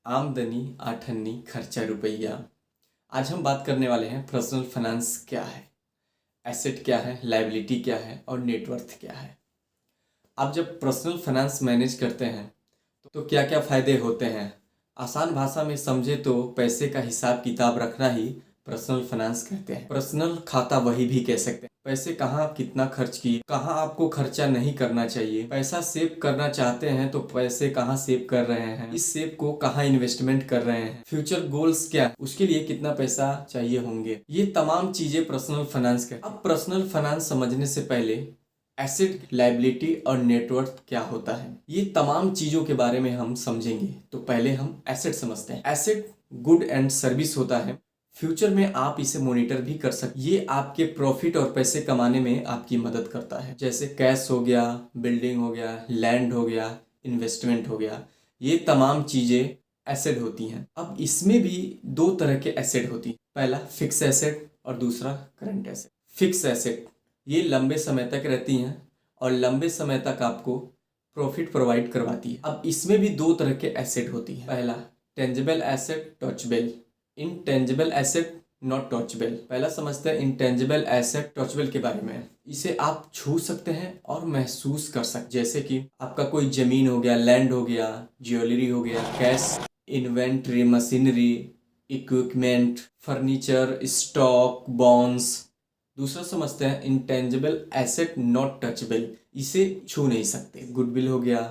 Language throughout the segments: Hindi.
आमदनी आठन्नी खर्चा रुपया। आज हम बात करने वाले हैं पर्सनल फाइनेंस क्या है, एसेट क्या है, लायबिलिटी क्या है और नेटवर्थ क्या है। आप जब पर्सनल फाइनेंस मैनेज करते हैं तो क्या क्या फ़ायदे होते हैं। आसान भाषा में समझे तो पैसे का हिसाब किताब रखना ही पर्सनल फाइनेंस कहते हैं। पर्सनल खाता वही भी कह सकते हैं। पैसे कहाँ कितना खर्च किए, कहाँ आपको खर्चा नहीं करना चाहिए, पैसा सेव करना चाहते हैं तो पैसे कहाँ सेव कर रहे हैं, इस सेव को कहाँ इन्वेस्टमेंट कर रहे हैं, फ्यूचर गोल्स क्या है, उसके लिए कितना पैसा चाहिए होंगे, ये तमाम चीजें पर्सनल फाइनेंस के। अब पर्सनल फाइनेंस समझने से पहले एसेट, लायबिलिटी और नेटवर्थ क्या होता है, ये तमाम चीजों के बारे में हम समझेंगे। तो पहले हम एसेट समझते हैं। एसेट गुड एंड सर्विस होता है। फ्यूचर में आप इसे मॉनिटर भी कर सकते। ये आपके प्रॉफिट और पैसे कमाने में आपकी मदद करता है। जैसे कैश हो गया, बिल्डिंग हो गया, लैंड हो गया, इन्वेस्टमेंट हो गया, ये तमाम चीजें एसेट होती हैं। अब इसमें भी दो तरह के एसेट होती हैं। पहला फिक्स एसेट और दूसरा करंट एसेट। फिक्स एसेट ये लंबे समय तक रहती हैं और लंबे समय तक आपको प्रॉफिट प्रोवाइड करवाती है। अब इसमें भी दो तरह के एसेट होती है। पहला tangible asset, touchable. Intangible asset not touchable. पहला समझते हैं इनटेंजिबल एसेट टचेबल के बारे में। इसे आप छू सकते हैं और महसूस कर सकते, जैसे कि आपका कोई जमीन हो गया, लैंड हो गया, ज्वेलरी हो गया, cash, inventory, machinery, equipment, furniture, stock, bonds. दूसरा समझते हैं इंटेंजिबल एसेट नॉट टचेबल। इसे छू नहीं सकते। गुडविल हो गया,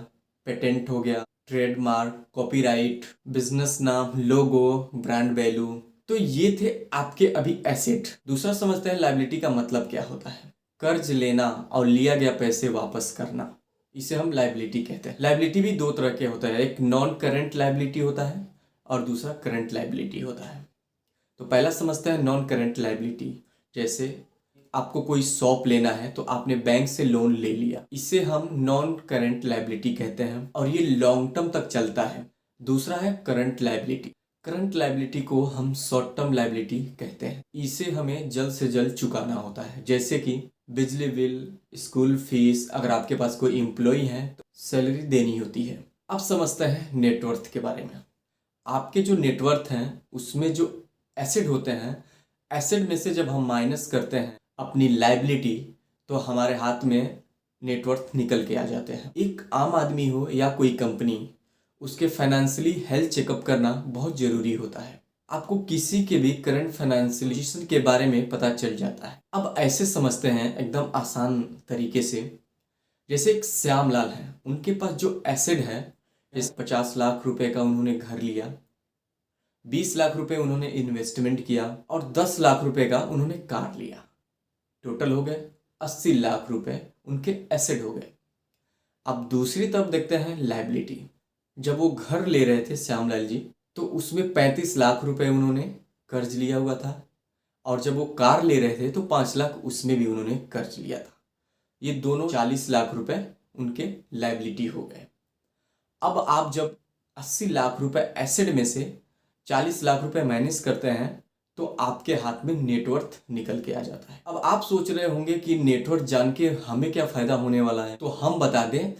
पेटेंट हो गया, ट्रेडमार्क, कॉपीराइट, बिजनेस नाम, लोगो, ब्रांड वैल्यू। तो ये थे आपके अभी एसेट। दूसरा समझते हैं लायबिलिटी का मतलब क्या होता है। कर्ज लेना और लिया गया पैसे वापस करना, इसे हम लायबिलिटी कहते हैं। लायबिलिटी भी दो तरह के होता है। एक नॉन करंट लायबिलिटी होता है और दूसरा करंट लायबिलिटी होता है। तो पहला समझते हैं नॉन करंट लायबिलिटी। जैसे आपको कोई शॉप लेना है तो आपने बैंक से लोन ले लिया, इसे हम नॉन करंट लायबिलिटी कहते हैं और ये लॉन्ग टर्म तक चलता है। दूसरा है करंट लायबिलिटी। करंट लायबिलिटी को हम शॉर्ट टर्म लायबिलिटी कहते हैं। इसे हमें जल्द से जल्द चुकाना होता है, जैसे कि बिजली बिल, स्कूल फीस, अगर आपके पास कोई एम्प्लॉय है तो सैलरी देनी होती है। अब समझते हैं नेटवर्थ के बारे में। आपके जो नेटवर्थ हैं उसमें जो एसेट होते हैं, एसेट में से जब हम माइनस करते हैं अपनी लायबिलिटी तो हमारे हाथ में नेटवर्थ निकल के आ जाते हैं। एक आम आदमी हो या कोई कंपनी, उसके फाइनेंशियली हेल्थ चेकअप करना बहुत ज़रूरी होता है। आपको किसी के भी करंट फाइनेंशियल सिचुएशन के बारे में पता चल जाता है। अब ऐसे समझते हैं एकदम आसान तरीके से। जैसे एक श्यामलाल है, उनके पास जो एसेट है, जैसे 50 लाख रुपए का उन्होंने घर लिया, 20 लाख रुपए उन्होंने इन्वेस्टमेंट किया और 10 लाख रुपए का उन्होंने कार लिया। टोटल हो गए 80 लाख रुपए उनके एसेट हो गए। अब दूसरी तरफ देखते हैं लायबिलिटी। जब वो घर ले रहे थे श्यामलाल जी, तो उसमें 35 लाख रुपए उन्होंने कर्ज लिया हुआ था और जब वो कार ले रहे थे तो 5 लाख उसमें भी उन्होंने कर्ज लिया था। ये दोनों 40 लाख रुपए उनके लायबिलिटी हो गए। अब आप जब 80 लाख रुपए एसेट में से 40 लाख रुपए माइनस करते हैं तो आपके हाथ में नेटवर्थ निकल के आ जाता है। अब आप सोच रहे होंगे कि नेटवर्थ जान के हमें क्या फायदा होने वाला है। तो हम बता दें,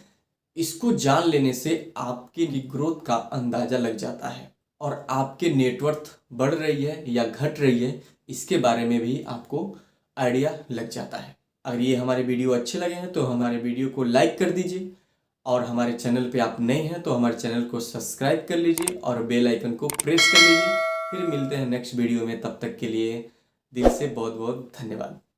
इसको जान लेने से आपके ग्रोथ का अंदाजा लग जाता है और आपके नेटवर्थ बढ़ रही है या घट रही है, इसके बारे में भी आपको आइडिया लग जाता है। अगर ये हमारे वीडियो अच्छे लगे हैं तो हमारे वीडियो को लाइक कर दीजिए और हमारे चैनल पे आप नए हैं तो हमारे चैनल को सब्सक्राइब कर लीजिए और बेल आइकन को प्रेस कर लीजिए। फिर मिलते हैं नेक्स्ट वीडियो में, तब तक के लिए दिल से बहुत बहुत धन्यवाद।